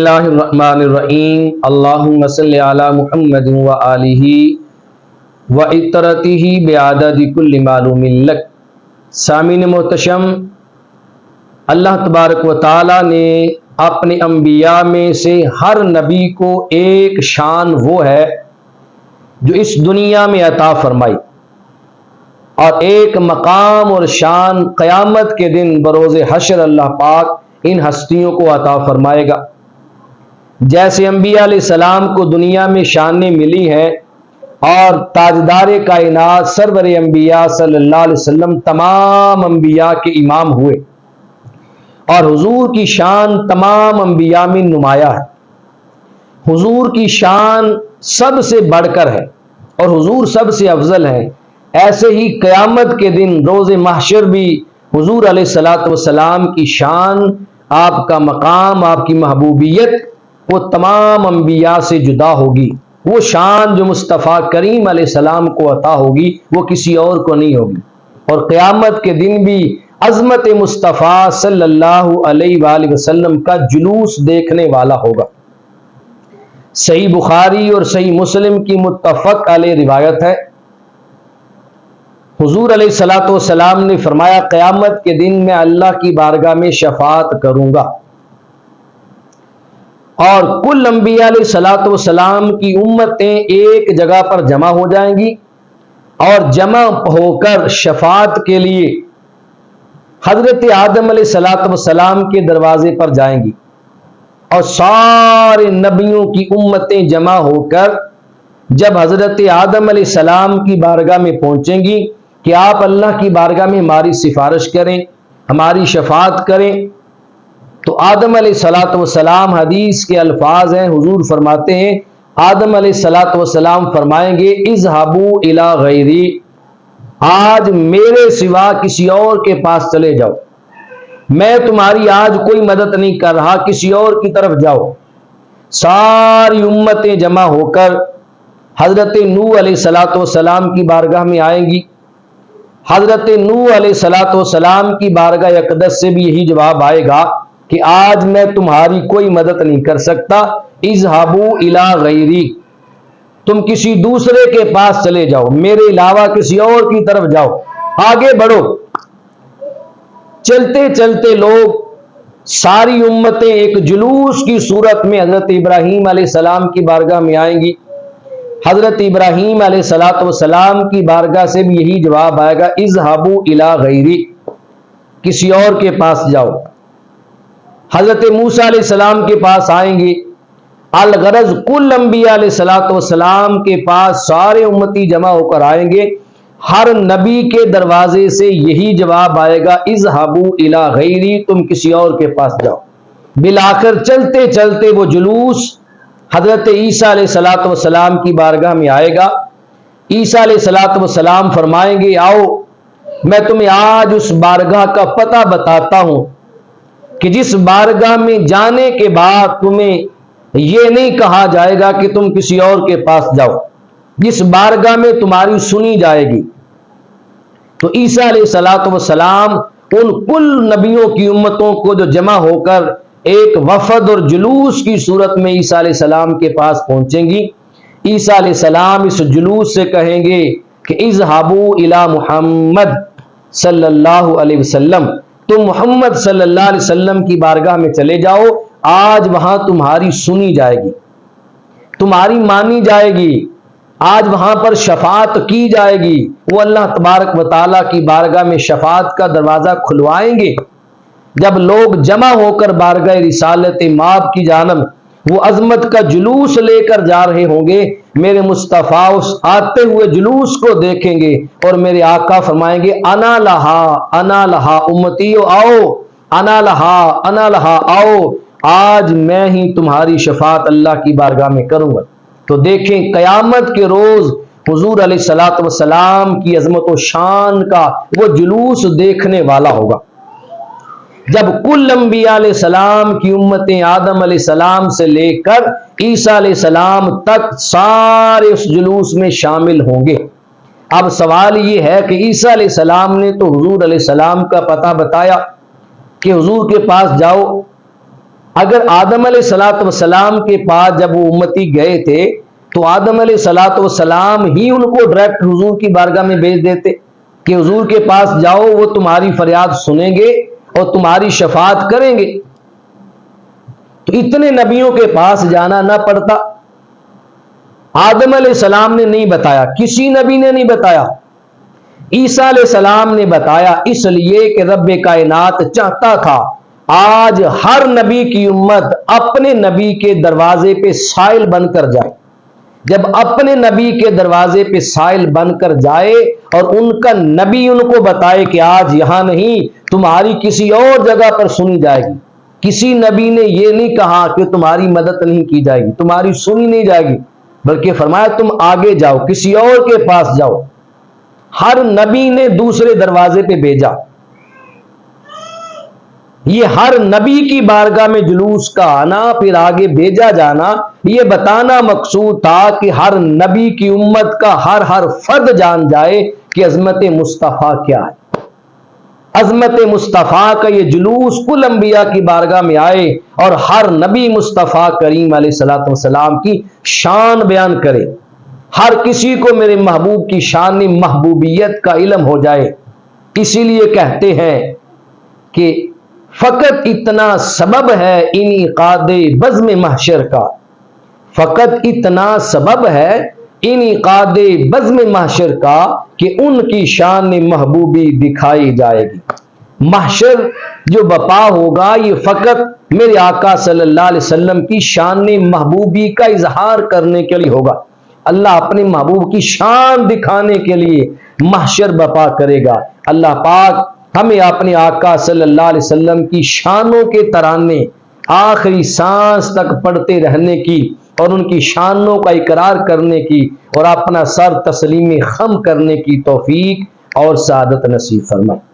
اللہ الرحمن الرحیم اللہم صلی علی محمد و آلہ و اطرتہ بعدد کل معلوم لک۔ سامعین محتشم، اللہ تبارک و تعالی نے اپنے انبیاء میں سے ہر نبی کو ایک شان وہ ہے جو اس دنیا میں عطا فرمائی، اور ایک مقام اور شان قیامت کے دن بروز حشر اللہ پاک ان ہستیوں کو عطا فرمائے گا۔ جیسے انبیاء علیہ السلام کو دنیا میں شانیں ملی ہیں اور تاجدار کائنات سرور انبیاء صلی اللہ علیہ وسلم تمام انبیاء کے امام ہوئے، اور حضور کی شان تمام انبیاء میں نمایاں ہے۔ حضور کی شان سب سے بڑھ کر ہے اور حضور سب سے افضل ہے۔ ایسے ہی قیامت کے دن روز محشر بھی حضور علیہ الصلوۃ والسلام کی شان، آپ کا مقام، آپ کی محبوبیت وہ تمام انبیاء سے جدا ہوگی۔ وہ شان جو مصطفیٰ کریم علیہ السلام کو عطا ہوگی وہ کسی اور کو نہیں ہوگی، اور قیامت کے دن بھی عظمت مصطفیٰ صلی اللہ علیہ وآلہ وسلم کا جلوس دیکھنے والا ہوگا۔ صحیح بخاری اور صحیح مسلم کی متفق علیہ روایت ہے، حضور علیہ الصلوۃ والسلام نے فرمایا، قیامت کے دن میں اللہ کی بارگاہ میں شفاعت کروں گا، اور کل انبیاء علیہ الصلوۃ والسلام کی امتیں ایک جگہ پر جمع ہو جائیں گی، اور جمع ہو کر شفاعت کے لیے حضرت آدم علیہ الصلوۃ والسلام کے دروازے پر جائیں گی، اور سارے نبیوں کی امتیں جمع ہو کر جب حضرت آدم علیہ السلام کی بارگاہ میں پہنچیں گی کہ آپ اللہ کی بارگاہ میں ہماری سفارش کریں، ہماری شفاعت کریں، تو آدم علیہ الصلوۃ والسلام، حدیث کے الفاظ ہیں، حضور فرماتے ہیں، آدم علیہ الصلوۃ والسلام فرمائیں گے، اذهبوا الی غیری، آج میرے سوا کسی اور کے پاس چلے جاؤ، میں تمہاری آج کوئی مدد نہیں کر رہا، کسی اور کی طرف جاؤ۔ ساری امتیں جمع ہو کر حضرت نوح علیہ الصلوۃ والسلام کی بارگاہ میں آئیں گی۔ حضرت نوح علیہ الصلوۃ والسلام کی بارگاہ اقدس سے بھی یہی جواب آئے گا کہ آج میں تمہاری کوئی مدد نہیں کر سکتا، اذهبوا الی غیری، تم کسی دوسرے کے پاس چلے جاؤ، میرے علاوہ کسی اور کی طرف جاؤ، آگے بڑھو۔ چلتے چلتے لوگ، ساری امتیں ایک جلوس کی صورت میں حضرت ابراہیم علیہ السلام کی بارگاہ میں آئیں گی۔ حضرت ابراہیم علیہ الصلوۃ والسلام کی بارگاہ سے بھی یہی جواب آئے گا، اذهبوا الی غیری، کسی اور کے پاس جاؤ۔ حضرت موسیٰ علیہ السلام کے پاس آئیں گے۔ الغرض کل انبیاء علیہ الصلوۃ والسلام کے پاس سارے امتی جمع ہو کر آئیں گے، ہر نبی کے دروازے سے یہی جواب آئے گا، اذهبوا الی غیری، تم کسی اور کے پاس جاؤ۔ بالآخر چلتے چلتے وہ جلوس حضرت عیسیٰ علیہ الصلوۃ والسلام کی بارگاہ میں آئے گا۔ عیسیٰ علیہ الصلوۃ والسلام فرمائیں گے، آؤ میں تمہیں آج اس بارگاہ کا پتہ بتاتا ہوں کہ جس بارگاہ میں جانے کے بعد تمہیں یہ نہیں کہا جائے گا کہ تم کسی اور کے پاس جاؤ، جس بارگاہ میں تمہاری سنی جائے گی۔ تو عیسیٰ علیہ الصلوۃ والسلام ان کل نبیوں کی امتوں کو جو جمع ہو کر ایک وفد اور جلوس کی صورت میں عیسیٰ علیہ السلام کے پاس پہنچیں گی، عیسیٰ علیہ السلام اس جلوس سے کہیں گے کہ اذهبوا الی محمد صلی اللہ علیہ وسلم، تم محمد صلی اللہ علیہ وسلم کی بارگاہ میں چلے جاؤ، آج وہاں تمہاری سنی جائے گی، تمہاری مانی جائے گی، آج وہاں پر شفاعت کی جائے گی۔ وہ اللہ تبارک و تعالیٰ کی بارگاہ میں شفاعت کا دروازہ کھلوائیں گے۔ جب لوگ جمع ہو کر بارگاہ رسالت مآب کی جانب وہ عظمت کا جلوس لے کر جا رہے ہوں گے، میرے مصطفیٰ اس آتے ہوئے جلوس کو دیکھیں گے اور میرے آقا فرمائیں گے، انا لہا انا لہا، امتیو آؤ، انا لہا انا لہا، آؤ، آج میں ہی تمہاری شفاعت اللہ کی بارگاہ میں کروں گا۔ تو دیکھیں قیامت کے روز حضور علیہ الصلوۃ والسلام کی عظمت و شان کا وہ جلوس دیکھنے والا ہوگا، جب کل انبیاء علیہ السلام کی امتیں آدم علیہ السلام سے لے کر عیسیٰ علیہ السلام تک سارے اس جلوس میں شامل ہوں گے۔ اب سوال یہ ہے کہ عیسیٰ علیہ السلام نے تو حضور علیہ السلام کا پتہ بتایا کہ حضور کے پاس جاؤ، اگر آدم علیہ السلام کے پاس جب وہ امتی گئے تھے تو آدم علیہ السلام ہی ان کو ڈائریکٹ حضور کی بارگاہ میں بھیج دیتے کہ حضور کے پاس جاؤ، وہ تمہاری فریاد سنیں گے اور تمہاری شفاعت کریں گے۔ تو اتنے نبیوں کے پاس جانا نہ پڑتا۔ آدم علیہ السلام نے نہیں بتایا، کسی نبی نے نہیں بتایا، عیسیٰ علیہ السلام نے بتایا، اس لیے کہ رب کائنات چاہتا تھا آج ہر نبی کی امت اپنے نبی کے دروازے پہ سائل بن کر جائے۔ جب اپنے نبی کے دروازے پہ سائل بن کر جائے اور ان کا نبی ان کو بتائے کہ آج یہاں نہیں، تمہاری کسی اور جگہ پر سنی جائے گی۔ کسی نبی نے یہ نہیں کہا کہ تمہاری مدد نہیں کی جائے گی، تمہاری سنی نہیں جائے گی، بلکہ فرمایا تم آگے جاؤ، کسی اور کے پاس جاؤ۔ ہر نبی نے دوسرے دروازے پہ بھیجا۔ یہ ہر نبی کی بارگاہ میں جلوس کا آنا، پھر آگے بھیجا جانا، یہ بتانا مقصود تھا کہ ہر نبی کی امت کا ہر فرد جان جائے کہ عظمت مصطفیٰ کیا ہے۔ عظمت مصطفیٰ کا یہ جلوس کل انبیاء کی بارگاہ میں آئے اور ہر نبی مصطفیٰ کریم علیہ السلام کی شان بیان کرے، ہر کسی کو میرے محبوب کی شان محبوبیت کا علم ہو جائے۔ اسی لیے کہتے ہیں کہ فقط اتنا سبب ہے انعقاد بزم محشر کا، فقط اتنا سبب ہے انعقاد بزم محشر کا کہ ان کی شان محبوبی دکھائی جائے گی۔ محشر جو بپا ہوگا یہ فقط میرے آقا صلی اللہ علیہ وسلم کی شان محبوبی کا اظہار کرنے کے لیے ہوگا۔ اللہ اپنے محبوب کی شان دکھانے کے لیے محشر بپا کرے گا۔ اللہ پاک ہمیں اپنے آقا صلی اللہ علیہ وسلم کی شانوں کے ترانے آخری سانس تک پڑھتے رہنے کی اور ان کی شانوں کا اقرار کرنے کی اور اپنا سر تسلیم خم کرنے کی توفیق اور سعادت نصیب فرمائے۔